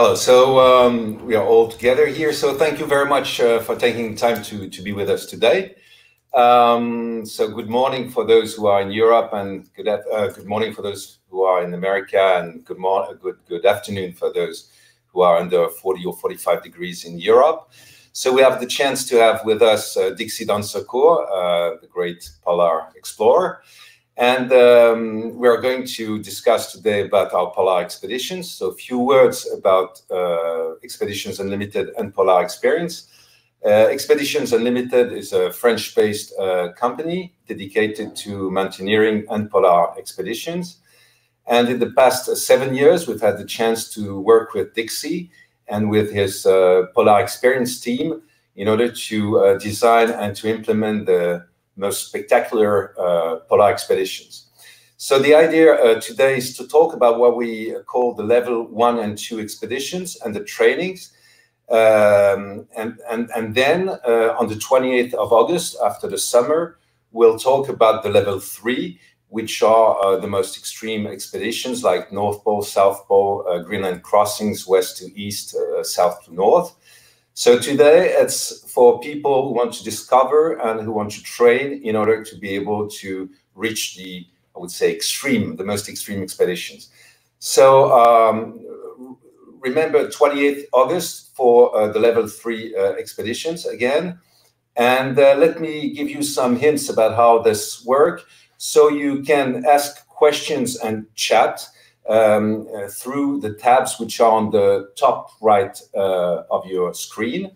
Hello. So we are all together here. So thank you very much for taking time to be with us today. So good morning for those who are in Europe, and good morning for those who are in America, and good afternoon for those who are under 40 or 45 degrees in Europe. So we have the chance to have with us Dixie Dansercoer, the great polar explorer. And we are going to discuss today about our polar expeditions. So a few words about Expeditions Unlimited and Polar Experience. Expeditions Unlimited is a French-based company dedicated to mountaineering and polar expeditions. And in the past 7 years, we've had the chance to work with Dixie and with his Polar Experience team in order to design and to implement the most spectacular polar expeditions. So the idea today is to talk about what we call the level 1 and 2 expeditions and the trainings. And then on the 28th of August, after the summer, we'll talk about the level 3, which are the most extreme expeditions like North Pole, South Pole, Greenland crossings, west to east, south to north. So today it's for people who want to discover and who want to train in order to be able to reach the, I would say, the most extreme expeditions. So remember 28th August for the level 3 expeditions again. And let me give you some hints about how this works. So you can ask questions and chat through the tabs which are on the top right of your screen.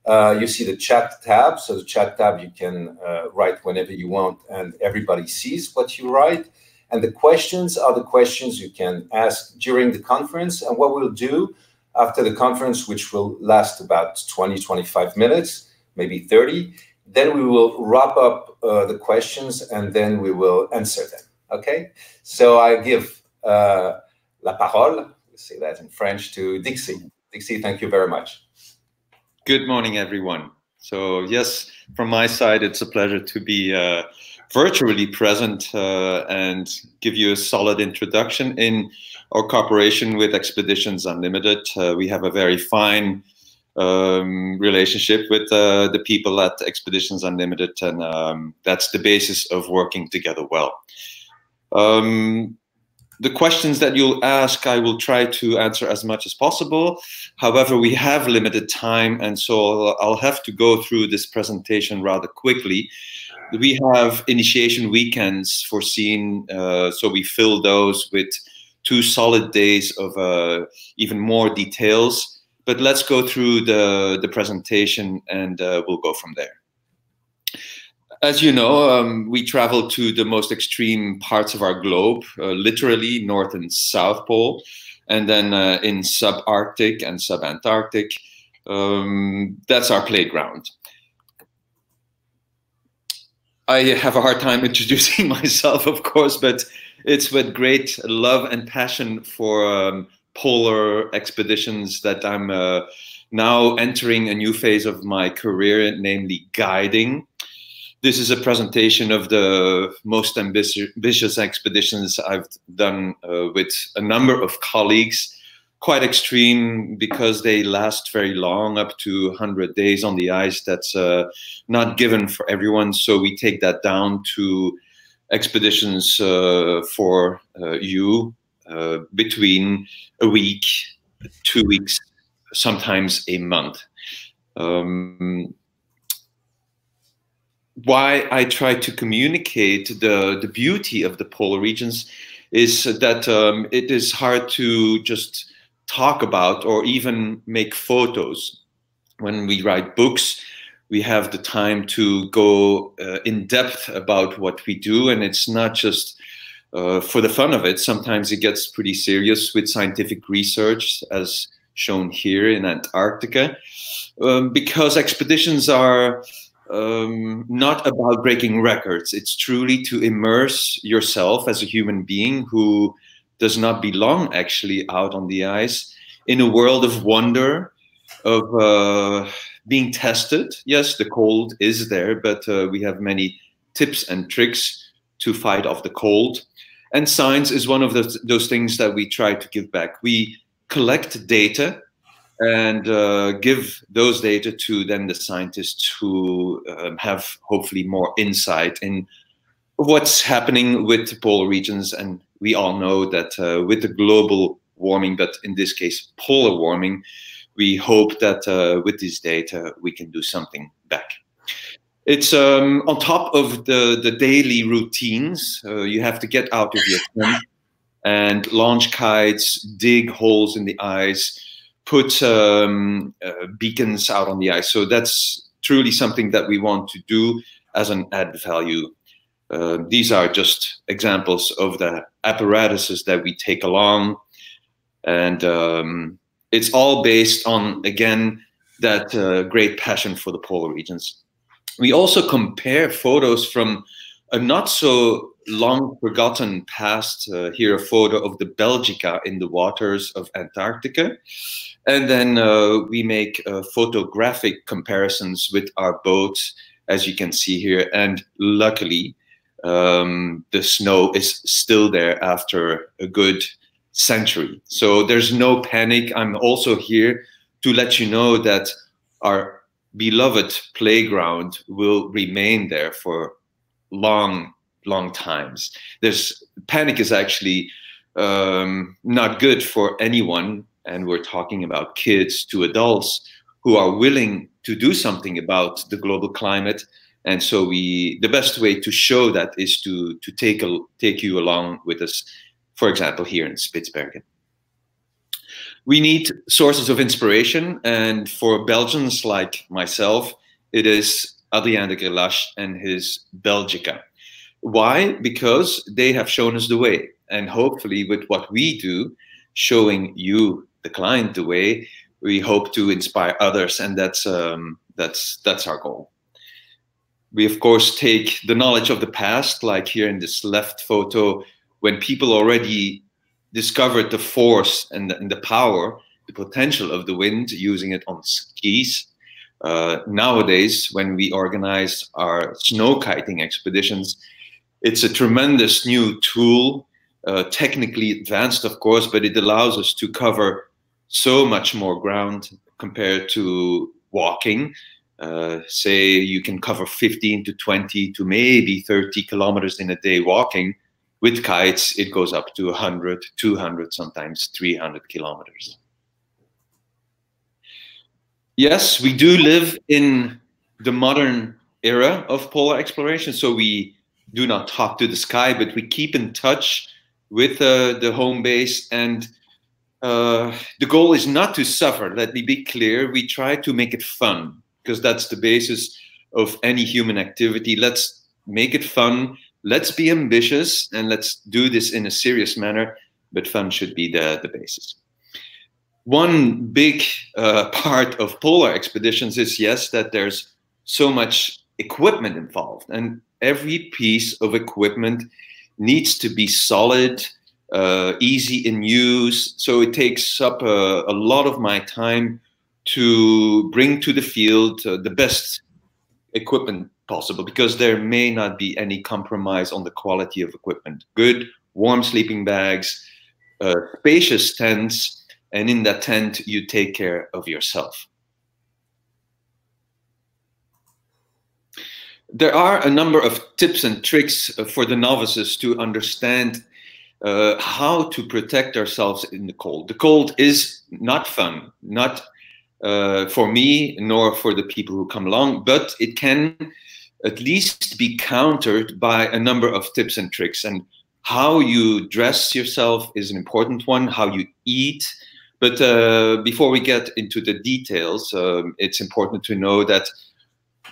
You see the chat tab. So the chat tab, you can write whenever you want, and everybody sees what you write. And the questions are the questions you can ask during the conference. And what we'll do after the conference, which will last about 20, 25 minutes, maybe 30, then we will wrap up the questions and then we will answer them. Okay? So I give la parole, we say that in French, to Dixie. Dixie, thank you very much. Good morning, everyone. So yes, from my side, it's a pleasure to be virtually present and give you a solid introduction in our cooperation with Expeditions Unlimited. We have a very fine relationship with the people at Expeditions Unlimited, and that's the basis of working together well. The questions that you'll ask, I will try to answer as much as possible. However, we have limited time, and so I'll have to go through this presentation rather quickly. We have initiation weekends foreseen, so we fill those with 2 solid days of even more details. But let's go through the presentation, and we'll go from there. As you know, we travel to the most extreme parts of our globe, literally North and South Pole, and then in subarctic and subantarctic. That's our playground. I have a hard time introducing myself, of course, but it's with great love and passion for polar expeditions that I'm now entering a new phase of my career, namely guiding. This is a presentation of the most ambitious expeditions I've done with a number of colleagues. Quite extreme because they last very long, up to 100 days on the ice. That's not given for everyone. So we take that down to expeditions for you between a week, 2 weeks, sometimes a month. Why I try to communicate the beauty of the polar regions is that it is hard to just talk about or even make photos. When we write books, we have the time to go in depth about what we do, and it's not just for the fun of it. Sometimes it gets pretty serious with scientific research, as shown here in Antarctica, because expeditions are not about breaking records. It's truly to immerse yourself as a human being who does not belong actually out on the ice in a world of wonder, of being tested. Yes, the cold is there, but we have many tips and tricks to fight off the cold. And science is one of those things that we try to give back. We collect data and give those data to then the scientists who have hopefully more insight in what's happening with the polar regions. And we all know that with the global warming, but in this case polar warming, we hope that with this data we can do something back. It's on top of the daily routines. You have to get out of your tent and launch kites, dig holes in the ice, put beacons out on the ice. So that's truly something that we want to do as an added value. These are just examples of the apparatuses that we take along. And it's all based on, again, that great passion for the polar regions. We also compare photos from a not so long forgotten past. Here a photo of the Belgica in the waters of Antarctica. And then we make photographic comparisons with our boats, as you can see here. And luckily, the snow is still there after a good century. So there's no panic. I'm also here to let you know that our beloved playground will remain there for long times. Panic is actually not good for anyone, and we're talking about kids to adults who are willing to do something about the global climate. And so the best way to show that is to take you along with us, for example, here in Spitsbergen. We need sources of inspiration, and for Belgians like myself, it is Adrien de Gerlache and his Belgica. Why? Because they have shown us the way, and hopefully with what we do, showing you, the client, the way, we hope to inspire others, and that's our goal. We of course take the knowledge of the past, like here in this left photo, when people already discovered the force and the power, the potential of the wind, using it on skis. Nowadays, when we organize our snow kiting expeditions, it's a tremendous new tool, technically advanced, of course, but it allows us to cover so much more ground compared to walking. Say you can cover 15 to 20 to maybe 30 kilometers in a day walking. With kites, it goes up to 100, 200, sometimes 300 kilometers. Yes, we do live in the modern era of polar exploration, so we do not talk to the sky, but we keep in touch with the home base. And the goal is not to suffer, let me be clear. We try to make it fun, because that's the basis of any human activity. Let's make it fun. Let's be ambitious, and let's do this in a serious manner, but fun should be the basis. One big part of polar expeditions is, yes, that there's so much equipment involved, and every piece of equipment needs to be solid, easy in use. So it takes up a lot of my time to bring to the field the best equipment possible, because there may not be any compromise on the quality of equipment. Good, warm sleeping bags, spacious tents, and in that tent, you take care of yourself. There are a number of tips and tricks for the novices to understand how to protect ourselves in the cold. The cold is not fun, not for me, nor for the people who come along, but it can at least be countered by a number of tips and tricks. And how you dress yourself is an important one, how you eat. But before we get into the details, it's important to know that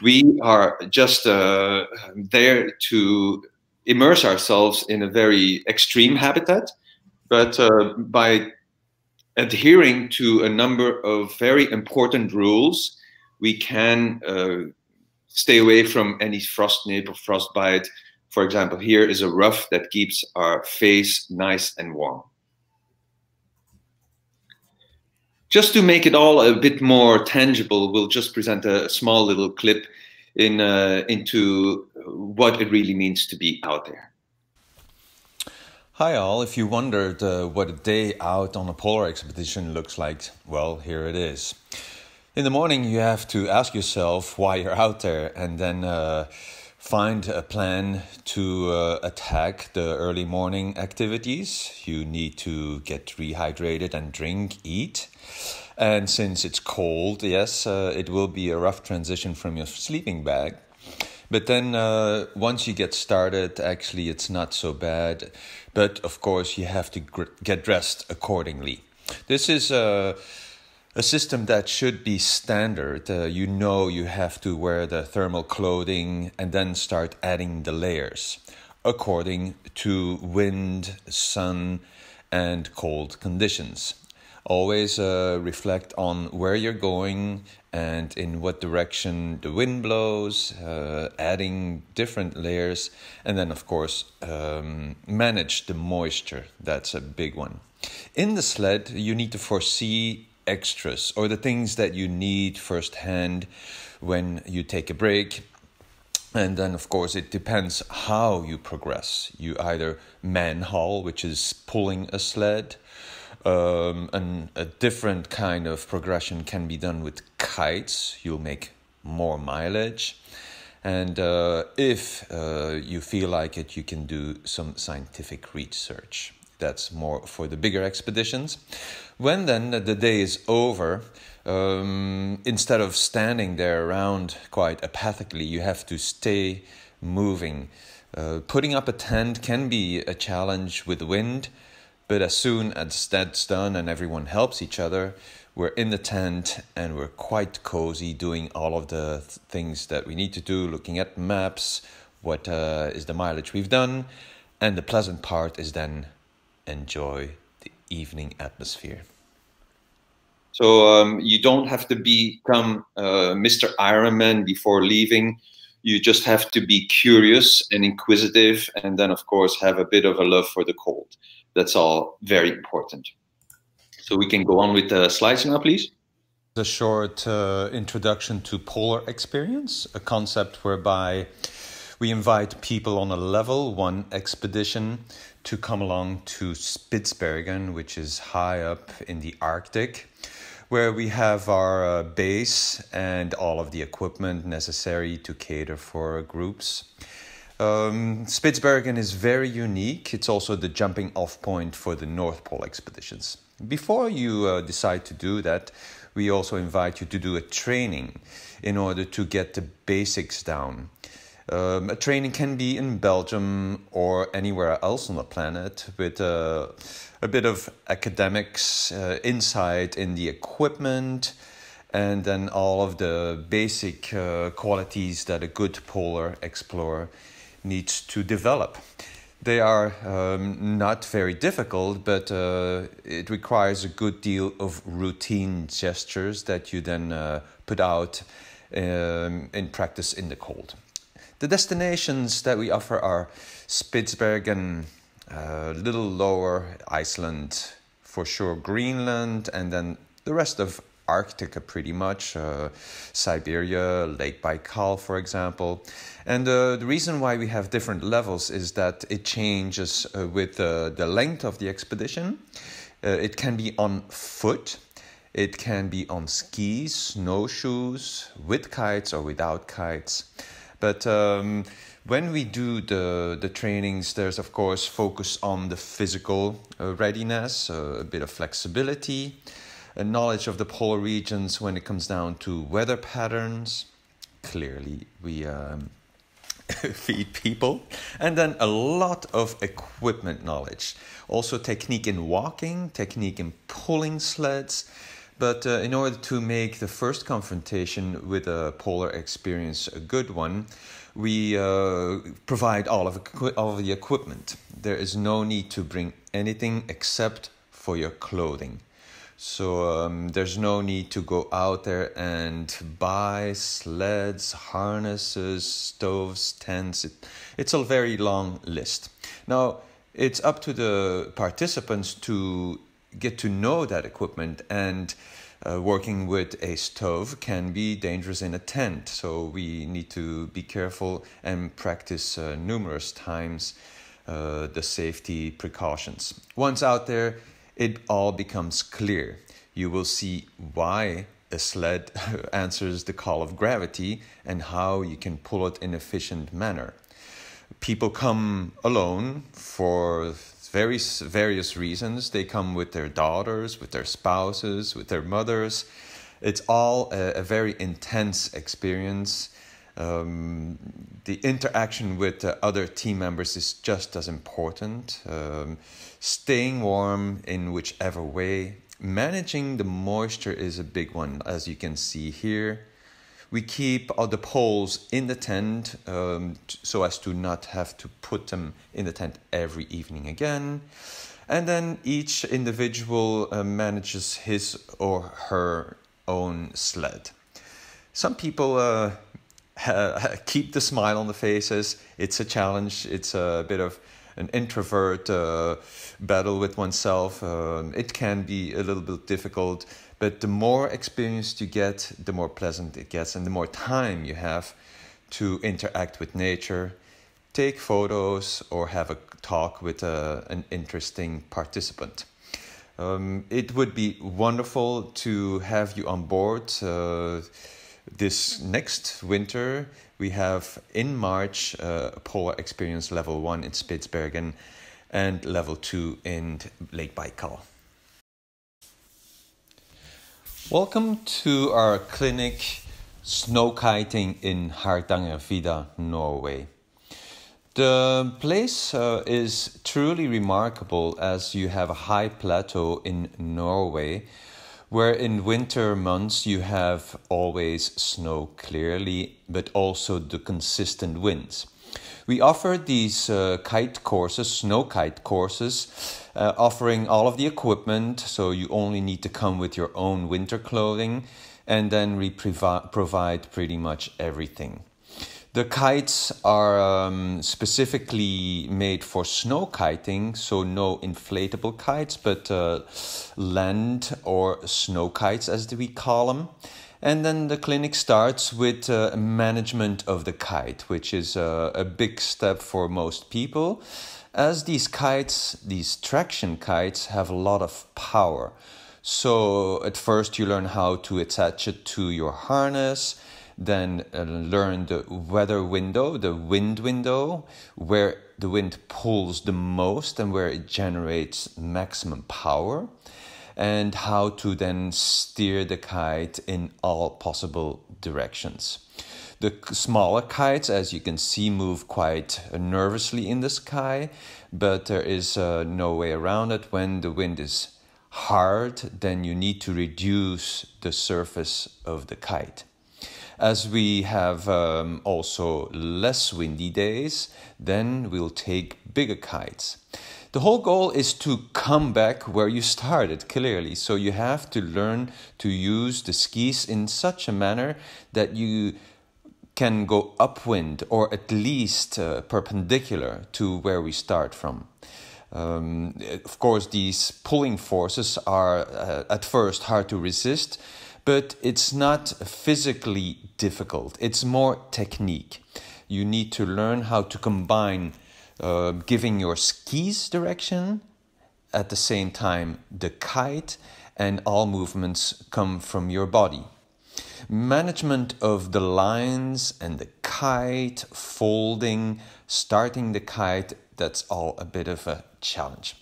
we are just there to immerse ourselves in a very extreme habitat, but by adhering to a number of very important rules, we can stay away from any frost nip or frostbite. For example, here is a ruff that keeps our face nice and warm. Just to make it all a bit more tangible, we'll just present a small little clip into what it really means to be out there. Hi all, if you wondered what a day out on a polar expedition looks like, well, here it is. In the morning you have to ask yourself why you're out there and then find a plan to attack the early morning activities. You need to get rehydrated and drink, eat. And since it's cold, yes, it will be a rough transition from your sleeping bag. But then once you get started, actually it's not so bad. But of course you have to get dressed accordingly. This is a system that should be standard. You know you have to wear the thermal clothing and then start adding the layers according to wind, sun and cold conditions. Always reflect on where you're going and in what direction the wind blows, adding different layers, and then of course manage the moisture. That's a big one. In the sled, you need to foresee extras or the things that you need firsthand when you take a break. And then of course it depends how you progress. You either man-haul, which is pulling a sled. A different kind of progression can be done with kites. You'll make more mileage. And if you feel like it, you can do some scientific research. That's more for the bigger expeditions. When then the day is over, instead of standing there around quite apathically, you have to stay moving. Putting up a tent can be a challenge with wind. But as soon as that's done and everyone helps each other, we're in the tent and we're quite cozy doing all of the things that we need to do, looking at maps, what is the mileage we've done. And the pleasant part is then enjoy the evening atmosphere. So you don't have to become Mr. Ironman before leaving. You just have to be curious and inquisitive and then, of course, have a bit of a love for the cold. That's all very important. So we can go on with the slides now, please. A short introduction to polar experience, a concept whereby we invite people on a level 1 expedition to come along to Spitsbergen, which is high up in the Arctic, where we have our base and all of the equipment necessary to cater for groups. Spitsbergen is very unique. It's also the jumping off point for the North Pole expeditions. Before you decide to do that, we also invite you to do a training in order to get the basics down. A training can be in Belgium or anywhere else on the planet with a bit of academics, insight in the equipment, and then all of the basic qualities that a good polar explorer needs to develop. They are not very difficult, but it requires a good deal of routine gestures that you then put out in practice in the cold. The destinations that we offer are Spitsbergen, a little lower, Iceland, for sure Greenland, and then the rest of Arctica pretty much, Siberia, Lake Baikal, for example. And the reason why we have different levels is that it changes with the length of the expedition. It can be on foot, it can be on skis, snowshoes, with kites or without kites. But when we do the trainings, there's of course focus on the physical readiness, a bit of flexibility, a knowledge of the polar regions when it comes down to weather patterns. Clearly, we feed people. And then a lot of equipment knowledge. Also technique in walking, technique in pulling sleds. But in order to make the first confrontation with a polar experience a good one, we provide all of the equipment. There is no need to bring anything except for your clothing. So there's no need to go out there and buy sleds, harnesses, stoves, tents. It's a very long list. Now, it's up to the participants to get to know that equipment, and working with a stove can be dangerous in a tent. So we need to be careful and practice numerous times the safety precautions. Once out there, it all becomes clear. You will see why a sled answers the call of gravity and how you can pull it in an efficient manner. People come alone for various reasons. They come with their daughters, with their spouses, with their mothers. It's all a very intense experience. The interaction with the other team members is just as important. Staying warm in whichever way. Managing the moisture is a big one, as you can see here. We keep all the poles in the tent so as to not have to put them in the tent every evening again. And then each individual manages his or her own sled. Some people keep the smile on the faces. It's a challenge. It's a bit of an introvert battle with oneself. It can be a little bit difficult, but the more experienced you get, the more pleasant it gets, and the more time you have to interact with nature, take photos, or have a talk with an interesting participant. It would be wonderful to have you on board this next winter. We have in March Polar Experience Level 1 in Spitsbergen and Level 2 in Lake Baikal. Welcome to our clinic Snow Kiting in Hardangervidda, Norway. The place is truly remarkable as you have a high plateau in Norway, where in winter months you have always snow clearly, but also the consistent winds. We offer these kite courses, snow kite courses, offering all of the equipment, so you only need to come with your own winter clothing, and then we provide pretty much everything. The kites are specifically made for snow kiting, so no inflatable kites, but land or snow kites as we call them. And then the clinic starts with management of the kite, which is a big step for most people, as these kites, these traction kites, have a lot of power. So at first you learn how to attach it to your harness, then learn the weather window, the wind window, where the wind pulls the most and where it generates maximum power, and how to then steer the kite in all possible directions. The smaller kites, as you can see, move quite nervously in the sky, but there is no way around it. When the wind is hard, then you need to reduce the surface of the kite. As we have also less windy days, then we'll take bigger kites. The whole goal is to come back where you started, clearly. So you have to learn to use the skis in such a manner that you can go upwind or at least perpendicular to where we start from. Of course, these pulling forces are at first hard to resist, but it's not physically difficult. It's more technique. You need to learn how to combine giving your skis direction, at the same time the kite, and all movements come from your body. Management of the lines and the kite, folding, starting the kite, that's all a bit of a challenge.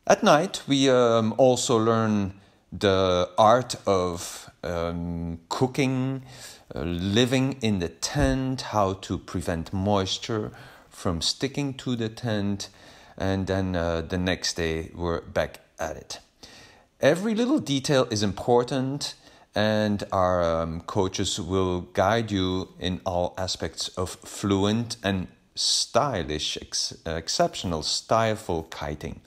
At night, we also learn the art of cooking, living in the tent, how to prevent moisture from sticking to the tent, and then the next day we're back at it. Every little detail is important, and our coaches will guide you in all aspects of fluent and stylish, exceptional, styleful kiting.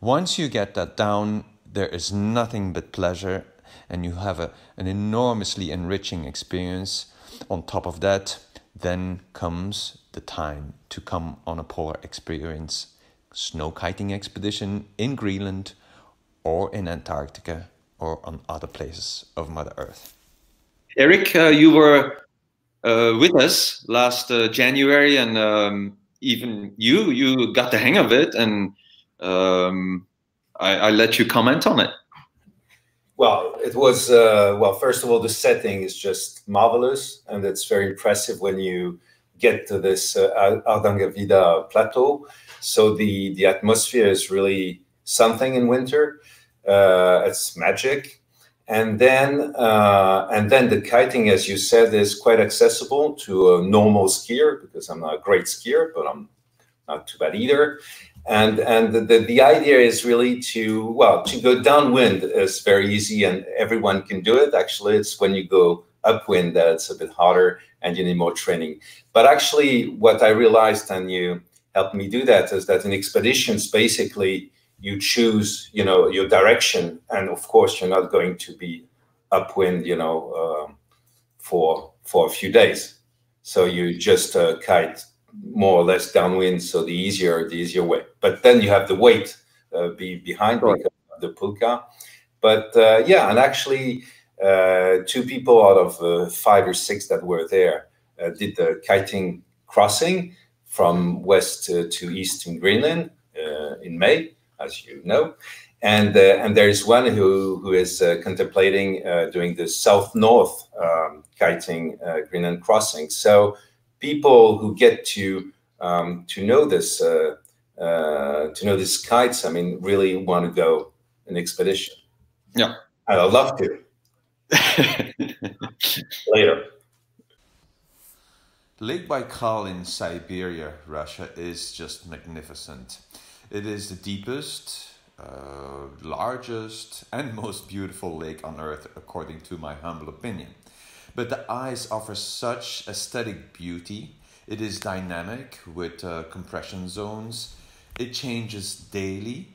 Once you get that down, there is nothing but pleasure, and you have an enormously enriching experience. On top of that, then comes the time to come on a polar experience, snow kiting expedition in Greenland or in Antarctica or on other places of Mother Earth. Eric, you were with us last January, and even you got the hang of it, and I let you comment on it. Well, it was, well, first of all, the setting is just marvelous, and it's very impressive when you get to this Ardangavida plateau. So the atmosphere is really something in winter. It's magic. And then the kiting, as you said, is quite accessible to a normal skier, because I'm not a great skier, but I'm not too bad either. And the idea is really to go downwind is very easy and everyone can do it. Actually, it's when you go upwind that it's a bit harder and you need more training. But actually, what I realized, and you helped me do that, is that in expeditions, basically, you choose, your direction, and of course, you're not going to be upwind, for a few days. So you just kite more or less downwind, so the easier way. But then you have the weight behind because of the pulka. But yeah, and actually, 2 people out of 5 or 6 that were there did the kiting crossing from west to east in Greenland in May, as you know. And there is one who is contemplating doing the south-north kiting Greenland crossing. So people who get to know this kites, I mean, really want to go an expedition. Yeah, I'd love to. Later. Lake Baikal in Siberia, Russia, is just magnificent. It is the deepest, largest, and most beautiful lake on Earth, according to my humble opinion. But the ice offers such aesthetic beauty. It is dynamic with compression zones. It changes daily,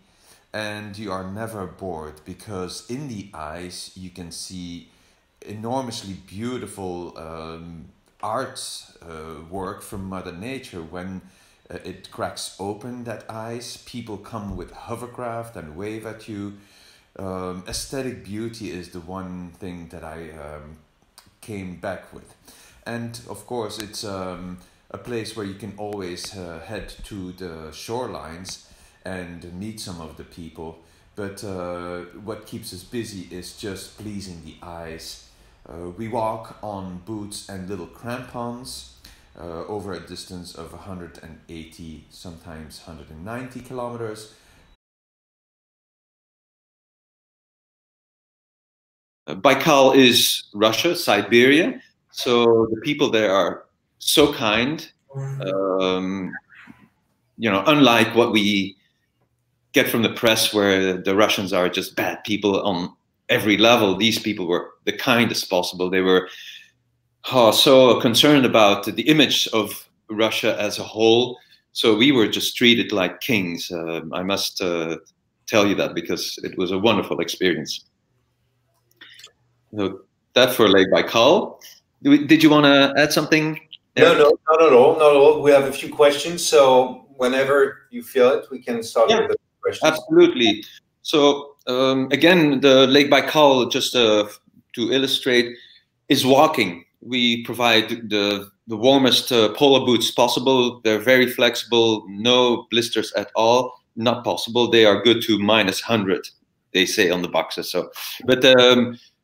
and you are never bored, because in the ice you can see enormously beautiful art work from Mother Nature. When it cracks open, that ice, people come with hovercraft and wave at you. Aesthetic beauty is the one thing that I came back with. And of course, it's a place where you can always head to the shorelines and meet some of the people. But what keeps us busy is just pleasing the eyes. We walk on boots and little crampons over a distance of 180, sometimes 190 kilometers. Baikal is Russia, Siberia. So the people there are so kind. Unlike what we get from the press, where the Russians are just bad people on every level, these people were the kindest possible. They were so concerned about the image of Russia as a whole. So we were just treated like kings. I must tell you that, because it was a wonderful experience. So that for Lake Baikal. Did you want to add something? No, not at all. We have a few questions, so whenever you feel it, we can start with the questions. Absolutely. So again, the Lake Baikal, just to illustrate, is walking. We provide the warmest polar boots possible. They're very flexible, no blisters at all. Not possible. They are good to -100, they say on the boxes. So, but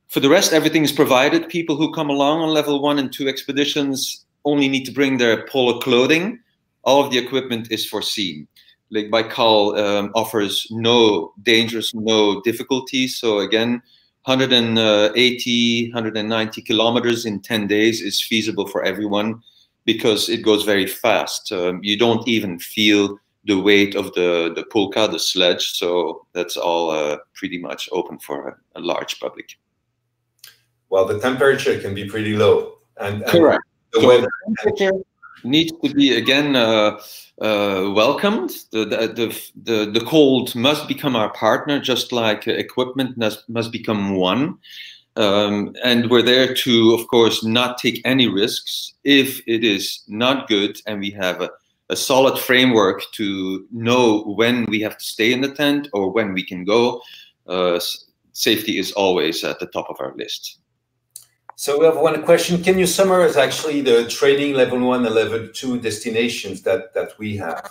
for the rest, everything is provided. People who come along on level 1 and 2 expeditions only need to bring their polar clothing. All of the equipment is foreseen. Lake Baikal offers no dangers, no difficulties. So again, 180, 190 kilometers in 10 days is feasible for everyone, because it goes very fast. You don't even feel the weight of the pulka, the sledge. So that's all pretty much open for a large public. Well, the temperature can be pretty low. And correct. The weather temperature needs to be again welcomed. The cold must become our partner, just like equipment must become one. And we're there to, of course, not take any risks if it is not good, and we have a solid framework to know when we have to stay in the tent or when we can go. Safety is always at the top of our list. So we have one question. Can you summarize actually the training level 1 and level 2 destinations that we have?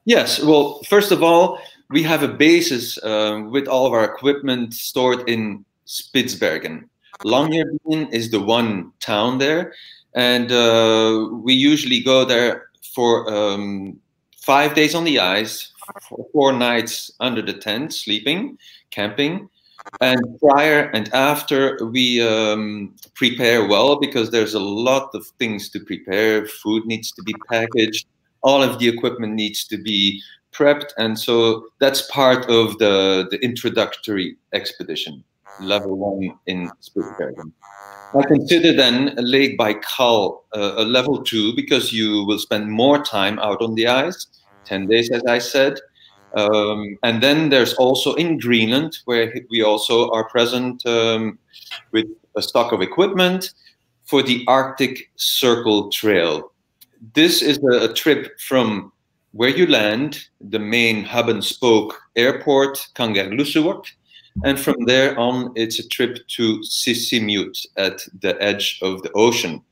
Yes. Well, first of all, we have a basis with all of our equipment stored in Spitsbergen. Longyearbyen is the one town there, and we usually go there for 5 days on the ice, 4 nights under the tent, sleeping, camping. And prior and after, we prepare well, because there's a lot of things to prepare. Food needs to be packaged. All of the equipment needs to be prepped. And so that's part of the introductory expedition, level 1 in Spitsbergen. I consider then Lake Baikal a level 2, because you will spend more time out on the ice, 10 days, as I said. And then there's also in Greenland, where we also are present with a stock of equipment for the Arctic Circle Trail. This is a trip from where you land, the main hub and spoke airport, Kangerlussuaq, and from there on, it's a trip to Sisimiut at the edge of the ocean.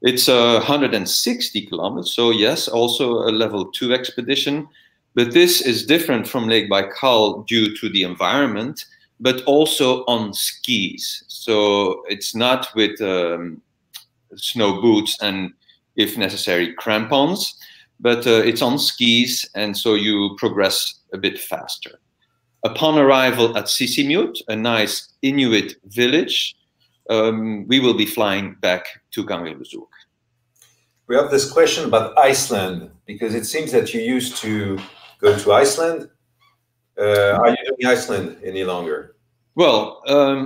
It's 160 kilometers, so yes, also a level 2 expedition. But this is different from Lake Baikal due to the environment, but also on skis. So it's not with snow boots and, if necessary, crampons, but it's on skis, and so you progress a bit faster. Upon arrival at Sisimiut, a nice Inuit village, we will be flying back to Kangerlussuaq. We have this question about Iceland, because it seems that you used to go to Iceland. Are you doing Iceland any longer? Well,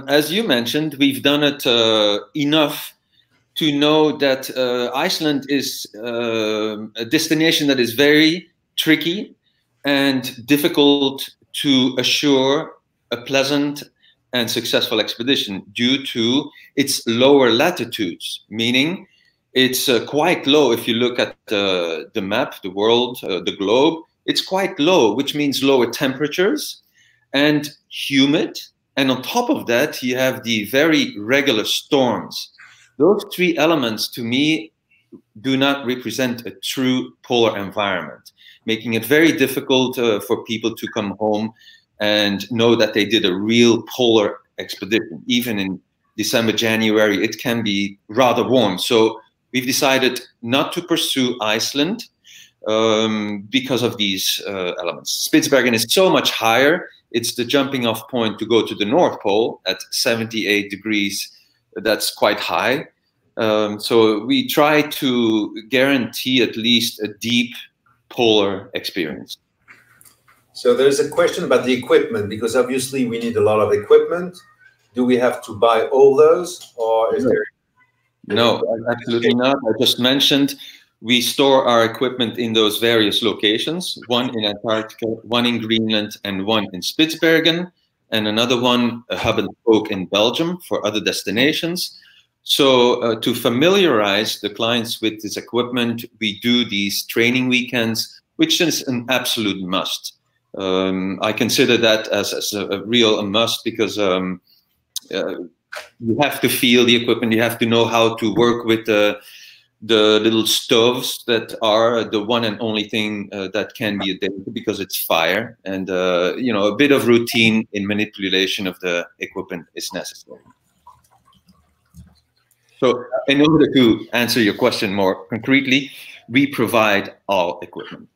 as you mentioned, we've done it enough to know that Iceland is a destination that is very tricky and difficult to assure a pleasant and successful expedition due to its lower latitudes, meaning it's quite low. If you look at the map, the world, the globe, it's quite low, which means lower temperatures and humid. And on top of that, you have the very regular storms. Those 3 elements, to me, do not represent a true polar environment, making it very difficult for people to come home and know that they did a real polar expedition. Even in December, January, it can be rather warm. So we've decided not to pursue Iceland because of these elements. Spitsbergen is so much higher. It's the jumping off point to go to the North Pole at 78 degrees. That's quite high. So we try to guarantee at least a deep polar experience. So there's a question about the equipment, because obviously we need a lot of equipment. Do we have to buy all those, or is there? No, absolutely not. I just mentioned we store our equipment in those various locations, one in Antarctica, one in Greenland, and one in Spitsbergen, and another one, a hub and spoke in Belgium for other destinations. So to familiarize the clients with this equipment, we do these training weekends, which is an absolute must. I consider that as a real must, because you have to feel the equipment, you have to know how to work with the little stoves that are the one and only thing that can be a danger, because it's fire, and you know, a bit of routine in manipulation of the equipment is necessary. So in order to answer your question more concretely, we provide all equipment.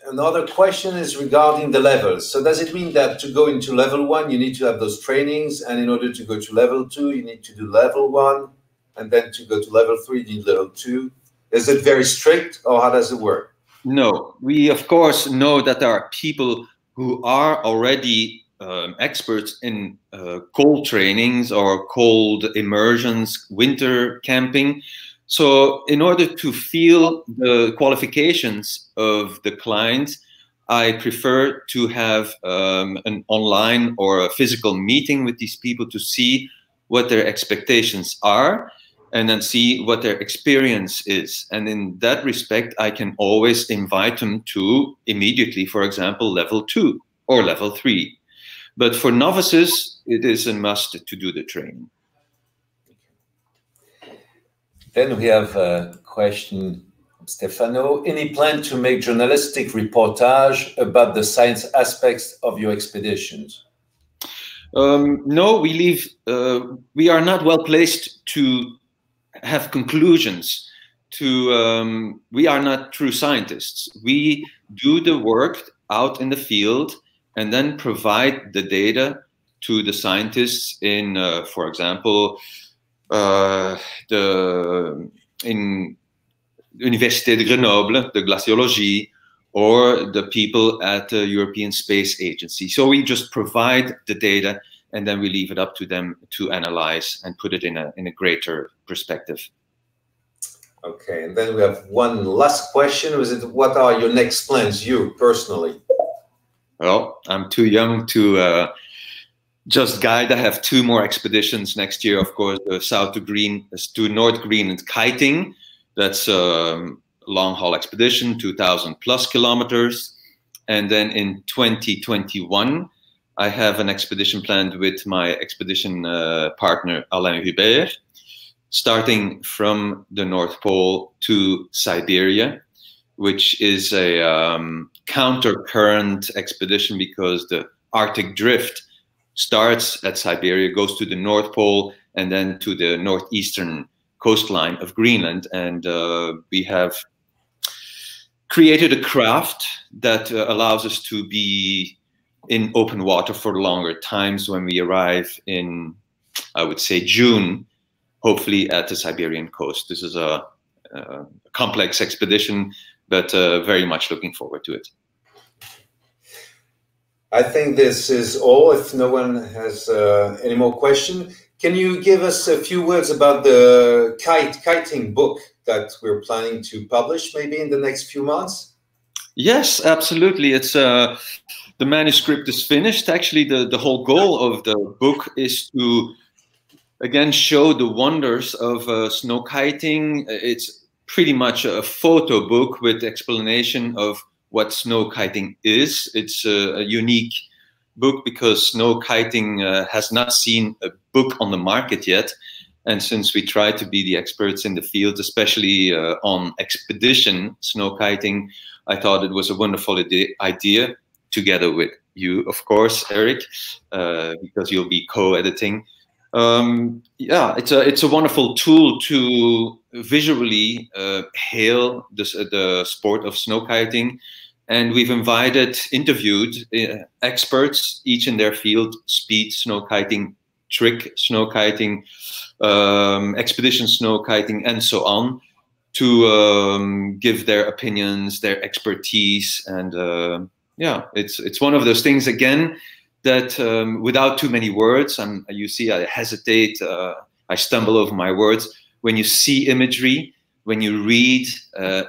Another question is regarding the levels. So does it mean that to go into level 1, you need to have those trainings, and in order to go to level 2, you need to do level 1, and then to go to level 3, you need level 2? Is it very strict, or how does it work? No, we of course know that there are people who are already experts in cold trainings or cold immersions, winter camping. So in order to feel the qualifications of the client, I prefer to have an online or a physical meeting with these people to see what their expectations are, and then see what their experience is. And in that respect, I can always invite them to immediately, for example, level 2 or level 3. But for novices, it is a must to do the training. Then we have a question from Stefano. Any plan to make journalistic reportage about the science aspects of your expeditions? No, we are not well placed to have conclusions. We are not true scientists. We do the work out in the field and then provide the data to the scientists in, for example, in Université de Grenoble, the glaciology, or the people at the European Space Agency. So we just provide the data and then we leave it up to them to analyze and put it in a greater perspective. Okay, and then we have one last question. What are your next plans, you personally? Well, I'm too young to just guide. I have 2 more expeditions next year, of course, south to North Greenland kiting. That's a long-haul expedition, 2,000 plus kilometers. And then in 2021, I have an expedition planned with my expedition partner, Alain Hubert, starting from the North Pole to Siberia, which is a counter-current expedition because the Arctic drift starts at Siberia, goes to the North Pole, and then to the northeastern coastline of Greenland. And we have created a craft that allows us to be in open water for longer times. When we arrive in, I would say, June, hopefully at the Siberian coast. This is a complex expedition, but very much looking forward to it. I think this is all. If no one has any more questions, can you give us a few words about the kiting book that we're planning to publish maybe in the next few months? Yes, absolutely. It's the manuscript is finished. Actually, the whole goal of the book is to again show the wonders of snow kiting. It's pretty much a photo book with explanation of what snow kiting is. It's a unique book because snow kiting has not seen a book on the market yet. And since we try to be the experts in the field, especially on expedition snow kiting, I thought it was a wonderful idea, together with you, of course, Eric, because you'll be co-editing. Yeah, it's a wonderful tool to visually hail the sport of snow kiting. And we've interviewed experts, each in their field: speed snow kiting, trick snow kiting, expedition snow kiting, and so on, to give their opinions, their expertise. And yeah, it's one of those things, again, that without too many words, you see I hesitate, I stumble over my words. When you see imagery, when you read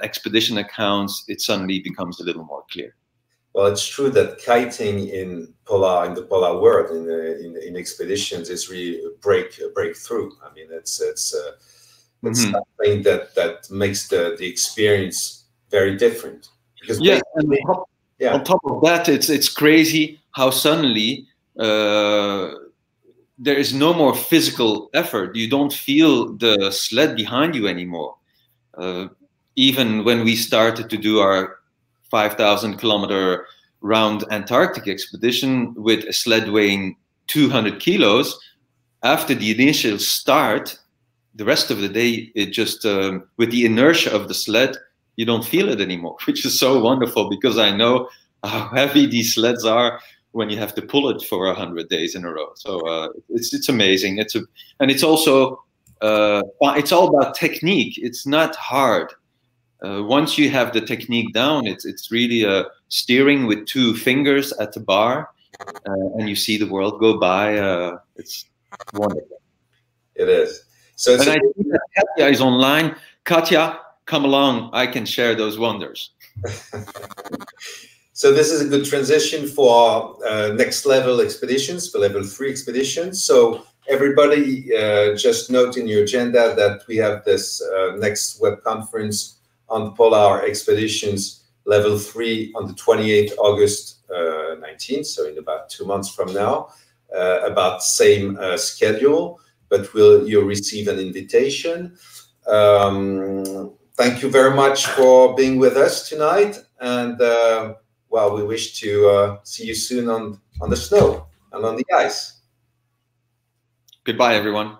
expedition accounts, it suddenly becomes a little more clear. Well, it's true that kiting in the polar world, in expeditions, is really a breakthrough. I mean, it's something that makes the experience very different. Because yeah, on top of that, it's crazy how suddenly there is no more physical effort. You don't feel the sled behind you anymore. Even when we started to do our 5,000 kilometer round Antarctic expedition with a sled weighing 200 kilos, after the initial start, the rest of the day, it just, with the inertia of the sled, you don't feel it anymore, which is so wonderful, because I know how heavy these sleds are when you have to pull it for 100 days in a row. So it's amazing. And it's also, it's all about technique. It's not hard. Once you have the technique down, it's really steering with 2 fingers at the bar, and you see the world go by. It's wonderful. It is. So and I think that Katja is online. Katja, come along. I can share those wonders. So this is a good transition for next level expeditions, for level 3 expeditions. So everybody, just note in your agenda that we have this next web conference on polar expeditions level 3 on the 28th August 19, so in about 2 months from now, about same schedule, but you'll receive an invitation. Thank you very much for being with us tonight, and well, we wish to see you soon on the snow and on the ice. Goodbye, everyone.